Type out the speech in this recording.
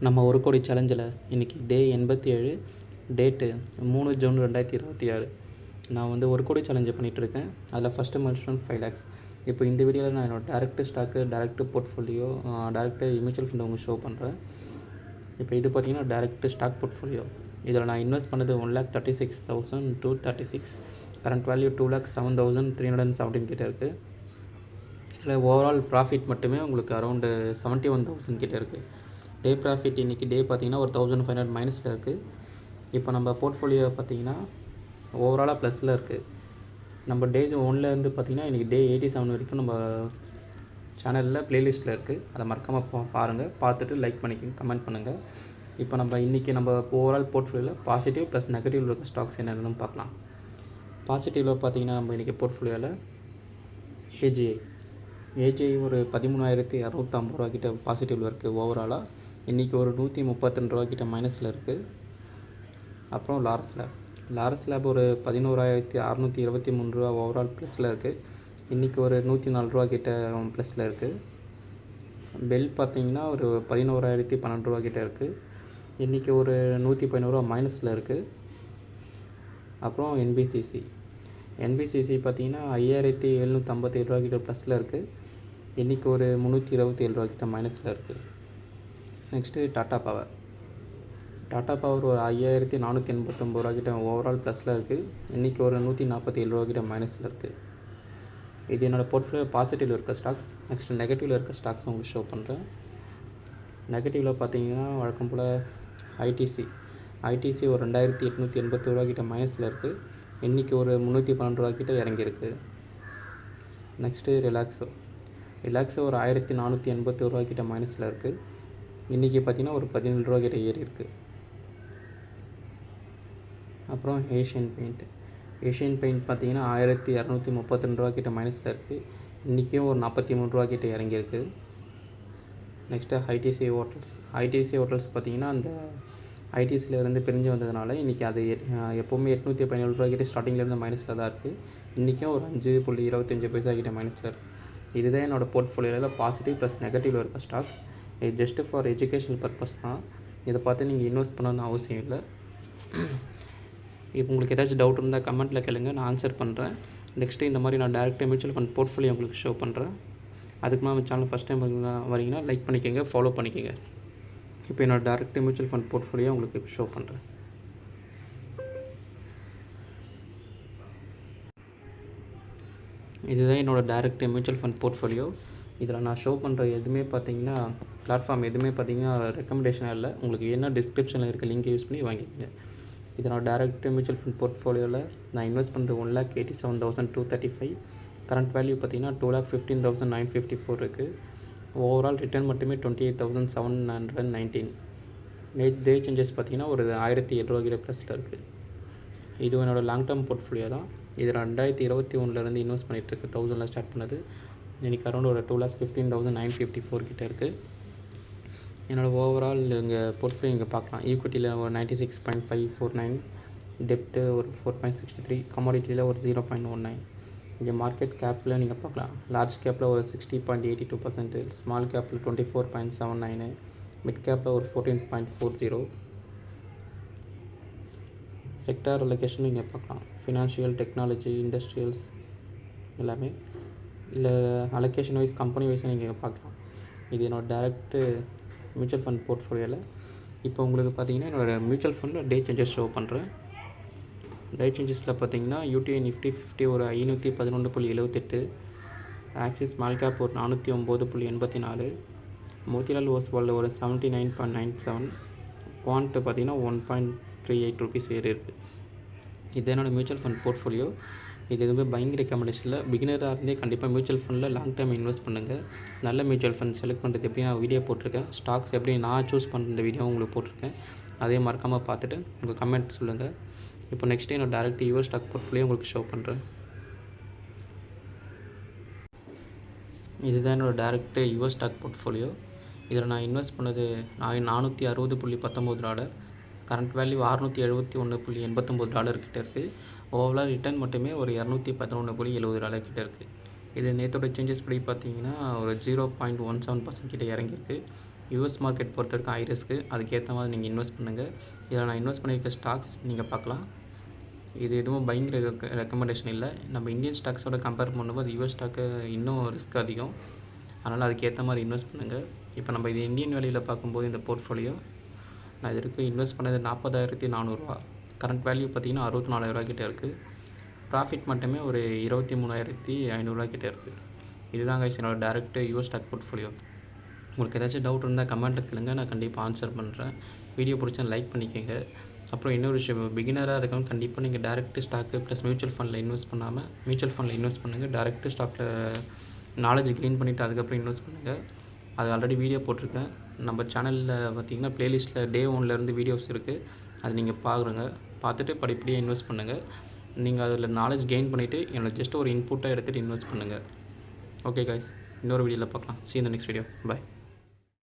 நம்ம ஒரு கோடி சேலஞ்சில் இன்றைக்கி டே 87, டேட்டு 3 ஜூன் 2026. நான் வந்து ஒரு கோடி சேலஞ்சு பண்ணிகிட்ருக்கேன். அதில் ஃபஸ்ட்டு மைல்ஸ்டோன் 5 lakhs. இப்போ இந்த வீடியோவில் நான் என்னோடய direct stock, direct portfolio, direct mutual fund உங்களுக்கு ஷோ பண்ணுறேன். இப்போ இது பார்த்திங்கன்னா டேரெக்ட் ஸ்டாக் போர்ட்ஃபோலியோ. இதில் நான் இன்வெஸ்ட் பண்ணது 1,36,236. கரண்ட் வேல்யூ 2,07,317 கிட்டே இருக்குது. இதில் ஓவரால் ப்ராஃபிட் மட்டுமே உங்களுக்கு அரௌண்டு 71,000 கிட்டே இருக்குது. டே ப்ராஃபிட் இன்றைக்கி டே பார்த்திங்கன்னா ஒரு 1,500 மைனஸில் இருக்குது. இப்போ நம்ம போர்ட்ஃபோலியோ பார்த்திங்கன்னா ஓவராலாக ப்ளஸில் இருக்குது. நம்ம டே 1லேருந்து பார்த்திங்கன்னா இன்றைக்கி டே 87 வரைக்கும் நம்ம சேனலில் ப்ளேலிஸ்ட்டில் இருக்குது. அதை மறக்காமல் பாருங்கள். பார்த்துட்டு லைக் பண்ணிக்கோங்க, கமெண்ட் பண்ணுங்கள். இப்போ நம்ம இன்றைக்கி நம்ம ஓவரால் போர்ட்ஃபோலியோவில் பாசிட்டிவ் ப்ளஸ் நெகட்டிவ் இருக்க ஸ்டாக்ஸ் என்னென்னு பார்க்கலாம். பாசிட்டிவில் பார்த்திங்கன்னா நம்ம இன்றைக்கி போர்ட்ஃபோலியோவில் ஏஜிஐ ஒரு 13,250 ரூபா கிட்ட பாசிட்டிவில் இருக்குது. ஓவராலாக இன்றைக்கி ஒரு 132 ரூபா கிட்ட மைனஸில் இருக்குது. அப்புறம் லாரஸ் லேப் ஒரு 11,623 ரூபா ஓவரால் ப்ளஸில் இருக்குது. இன்றைக்கி ஒரு 104 ரூபா கிட்ட ப்ளஸில் இருக்குது. பெல் பார்த்திங்கன்னா ஒரு 11,012 ரூபா கிட்ட இருக்குது. இன்றைக்கி ஒரு 111 ரூபா மைனஸில் இருக்குது. அப்புறம் என்பிசிசி பார்த்திங்கன்னா 5,757 ரூபா கிட்ட ப்ளஸில் இருக்குது. இன்றைக்கி ஒரு 327 ரூபா கிட்ட மைனஸில் இருக்குது. நெக்ஸ்ட்டு டாட்டா பவர் ஒரு 5,489 ரூபா கிட்ட ஓவரால் ப்ளஸில் இருக்குது. இன்றைக்கி ஒரு 147 ரூபா கிட்ட மைனஸில் இருக்குது. இது என்னோடய போர்ட்ஃபோலியோ பாசிட்டிவில் இருக்க ஸ்டாக்ஸ். நெக்ஸ்ட் நெகட்டிவில் இருக்க ஸ்டாக்ஸ் உங்களுக்கு ஷோ பண்ணுறேன். நெகட்டிவில் பார்த்தீங்கன்னா வழக்கம் போல் ஐடிசி ஒரு 2,880 ரூபா கிட்ட மைனஸில் இருக்குது. இன்றைக்கி ஒரு 312 ரூபா கிட்ட இறங்கியிருக்கு. நெக்ஸ்ட்டு ரிலாக்ஸோ ஒரு 1,480 ரூபா கிட்ட மைனஸில் இருக்குது. இன்றைக்கி பார்த்திங்கன்னா ஒரு 17 ரூபா கிட்ட ஏறி இருக்குது. அப்புறம் ஏஷியன் பெயிண்ட் பார்த்திங்கன்னா 1,232 ரூபா கிட்ட மைனஸில் இருக்குது. இன்றைக்கும் ஒரு 43 ரூபா கிட்ட இறங்கியிருக்கு. நெக்ஸ்ட்டு ஐடிசி ஹோட்டல்ஸ் பார்த்திங்கன்னா அந்த ஐடிசியிலேருந்து பிரிஞ்சு வந்ததுனால இன்றைக்கி அது எப்போவுமே 817 ரூபா கிட்ட ஸ்டார்டிங்லேருந்து மைனஸில் தான் இருக்குது. இன்றைக்கும் ஒரு 5.25 கிட்ட மைனஸில் இருக்குது. இதுதான் என்னோடய போர்ட்ஃபோலியோவில் பாசிட்டிவ் ப்ளஸ் நெகட்டிவில் இருக்க ஸ்டாக்ஸ். இது ஜஸ்ட்டு ஃபார் எஜுகேஷனல் பர்பஸ் தான். இதை பார்த்து நீங்கள் இன்வெஸ்ட் பண்ணணும்னு அவசியம் இல்லை. இப்போ உங்களுக்கு ஏதாச்சும் டவுட் இருந்தால் கமெண்ட்டில் கேளுங்க, நான் ஆன்சர் பண்ணுறேன். நெக்ஸ்ட்டு இந்த மாதிரி நான் டேரெக்டாக மியூச்சுவல் ஃபண்ட் போர்ட்ஃபோலியோ உங்களுக்கு ஷோ பண்ணுறேன். அதுக்கு நம்ம சேனல் ஃபஸ்ட் டைம் வரீங்கன்னா லைக் பண்ணிக்கோங்க, ஃபாலோ பண்ணிக்கோங்க. இப்போ என்னோடய டேரெக்ட் மியூச்சுவல் ஃபண்ட் போர்ட்ஃபோலியோ உங்களுக்கு ஷோ பண்ணுறேன். இதுதான் என்னோடய டேரெக்ட் மியூச்சுவல் ஃபண்ட் போர்ட்ஃபோலியோ. இதில் நான் ஷோ பண்ணுற எதுவுமே பார்த்தீங்கன்னா பிளாட்ஃபார்ம் எதுவுமே பார்த்தீங்கன்னா ரெக்கமெண்டேஷனாக இல்லை. உங்களுக்கு என்ன டிஸ்கிரிப்ஷனில் இருக்க லிங்க் யூஸ் பண்ணி வாங்கிக்கோங்க. இதனோட டேரெக்ட் மியூச்சுவல் ஃபண்ட் போர்ட்ஃபோலியோவில் நான் இன்வெஸ்ட் பண்ணுறது 1,87,235. கரண்ட் வேல்யூ பார்த்தீங்கன்னா 2,15,954 இருக்குது. ஓவரால் ரிட்டர்ன் மட்டுமே 28,719. டே சேஞ்சஸ் பார்த்தீங்கன்னா ஒரு 1,007 ரூபா கிட்ட ப்ளஸில் இருக்குது. இது என்னோடய லாங் டேர்ம் போர்ட்ஃபோலியோ தான். இது 2021 இன்வெஸ்ட் பண்ணிகிட்ருக்கு. 1000 ஸ்டார்ட் பண்ணது. இன்றைக்கி அரௌண்ட் ஒரு 2,15,954 கிட்டே இருக்குது. என்னோடய ஓவரால் இங்கே போர்ட்ஃபோலியோ இங்கே பார்க்கலாம். ஈக்விட்டியில் ஒரு 96.549, டெப்ட்டு ஒரு 4.63, கமாடிட்டியில் ஒரு 0.19. இங்கே மார்க்கெட் கேப்பில் நீங்கள் பார்க்கலாம். லார்ஜ் கேப்பில் ஒரு 60.82%, ஸ்மால் கேப்பில் 24.79, மிட் கேப்பில் ஒரு 14.40. செக்டார் அலோகேஷன் இங்கே பார்க்கலாம். ஃபினான்ஷியல், டெக்னாலஜி, இண்டஸ்ட்ரியல்ஸ் எல்லாமே. இல்லை அலோகேஷன் வைஸ், கம்பெனி வைஸாக நீங்கள் பார்க்கலாம். இது என்னோடய டேரெக்ட்டு மியூச்சுவல் ஃபண்ட் போர்ட்ஃபோலியோவில். இப்போ உங்களுக்கு பார்த்தீங்கன்னா என்னோடய மியூச்சுவல் ஃபண்டில் டே சேஞ்சஸ் ஷோ பண்ணுறேன். டே சேஞ்சஸில் பார்த்தீங்கன்னா யூடிஐ நிஃப்டி 50 ஒரு 511.78, ஆக்சிஸ் ஸ்மால் கேப் ஒரு 409.84, மோதிலால் ஓஸ்வால் ஒரு 79.97, குவான்ட் பார்த்தீங்கன்னா 1.38 ருபீஸ் ஏறி இருக்குது. இது என்னோடய மியூச்சுவல் ஃபண்ட் போர்ட்ஃபோலியோ. இது எதுவுமே பையிங் ரெக்கமெண்டேஷன் இல்லை. பிகினராக இருந்தே கண்டிப்பாக மியூச்சுவல் ஃபண்டில் லாங் டைம் இன்வெஸ்ட் பண்ணுங்கள். நல்ல மியூச்சுவல் ஃபண்ட் செலக்ட் பண்ணுறது எப்படி நான் வீடியோ போட்டிருக்கேன். ஸ்டாக்ஸ் எப்படி நான் சூஸ் பண்ணுற வீடியோ உங்களுக்கு போட்டிருக்கேன். அதே மறக்காமல் பார்த்துட்டு உங்கள் கமெண்ட் சொல்லுங்கள். இப்போ நெக்ஸ்ட்டு என்னோட டேரெக்ட் யூஎஸ் ஸ்டாக் போர்ட்ஃபோலியோ உங்களுக்கு ஷோ பண்ணுறேன். இதுதான் என்னோடய டேரெக்ட் யூஎஸ் ஸ்டாக் போர்ட்ஃபோலியோ. இதில் நான் இன்வெஸ்ட் பண்ணது $460.19. கரண்ட் வேல்யூ $671.89 கிட்டே இருக்குது. ஓவரால் ரிட்டர்ன் மட்டுமே ஒரு $211.70 கிட்டே இருக்குது. இது நேற்றோட சேஞ்சஸ் படி பார்த்தீங்கன்னா ஒரு 0.17% கிட்டே இறங்கியிருக்கு. யூஎஸ் மார்க்கெட் பொறுத்த வரைக்கும் ஹை ரிஸ்க்கு, அதுக்கேற்ற மாதிரி நீங்கள் இன்வெஸ்ட் பண்ணுங்கள். இதில் நான் இன்வெஸ்ட் பண்ணியிருக்க ஸ்டாக்ஸ் நீங்கள் பார்க்கலாம். இது எதுவும் பயங்கர ரெக்கமெண்டேஷன் இல்லை. நம்ம இந்தியன் ஸ்டாக்ஸோட கம்பேர் பண்ணும்போது யூஎஸ் ஸ்டாக்கு இன்னும் ரிஸ்க் அதிகம். அதனால் அதுக்கேற்ற மாதிரி இன்வெஸ்ட் பண்ணுங்கள். இப்போ நம்ம இது இந்தியன் வேல்யூவில் பார்க்கும்போது இந்த போர்ட்ஃபோலியோ நான் இது வரைக்கும் இன்வெஸ்ட் பண்ணது 40,400 கரண்ட் வேல்யூ பார்த்திங்கன்னா 64,000 கிட்டே இருக்குது. ப்ராஃபிட் மட்டுமே ஒரு 23,500 கிட்டே இருக்குது. இதுதான் கைஸ் என்னோட டேரெக்ட் யூஎஸ் ஸ்டாக் போர்ட்ஃபோலியோ. உங்களுக்கு ஏதாச்சும் டவுட் இருந்தால் கமெண்ட்டில் கேளுங்க, நான் கண்டிப்பாக ஆன்சர் பண்ணுறேன். வீடியோ பிடிச்சா லைக் பண்ணிக்கோங்க. அப்புறம் இன்னொரு விஷயம், பிகினராக இருக்கவங்க கண்டிப்பாக நீங்கள் டேரெக்ட் ஸ்டாக்கு ப்ளஸ் மியூச்சுவல் ஃபண்டில் இன்வெஸ்ட் பண்ணாமல் மியூச்சுவல் ஃபண்டில் இன்வெஸ்ட் பண்ணுங்கள். டேரெக்ட் ஸ்டாக்கில் நாலேஜ் கெயின் பண்ணிவிட்டு அதுக்கப்புறம் இன்வெஸ்ட் பண்ணுங்கள். அது ஆல்ரெடி வீடியோ போட்டிருக்கேன். நம்ம சேனலில் பார்த்திங்கன்னா ப்ளேலிஸ்ட்டில் டே 1லேருந்து வீடியோஸ் இருக்குது. அது நீங்கள் பார்த்துட்டு படிப்படியாக இன்வெஸ்ட் பண்ணுங்கள். நீங்கள் அதில் நாலேஜ் கெயின் பண்ணிவிட்டு என்னோட ஜஸ்ட் ஒரு இன்புட்டாக எடுத்துகிட்டு இன்வெஸ்ட் பண்ணுங்கள். ஓகே கைஸ், இன்னொரு வீடியோவில் பார்க்கலாம். See you in the next video. Bye.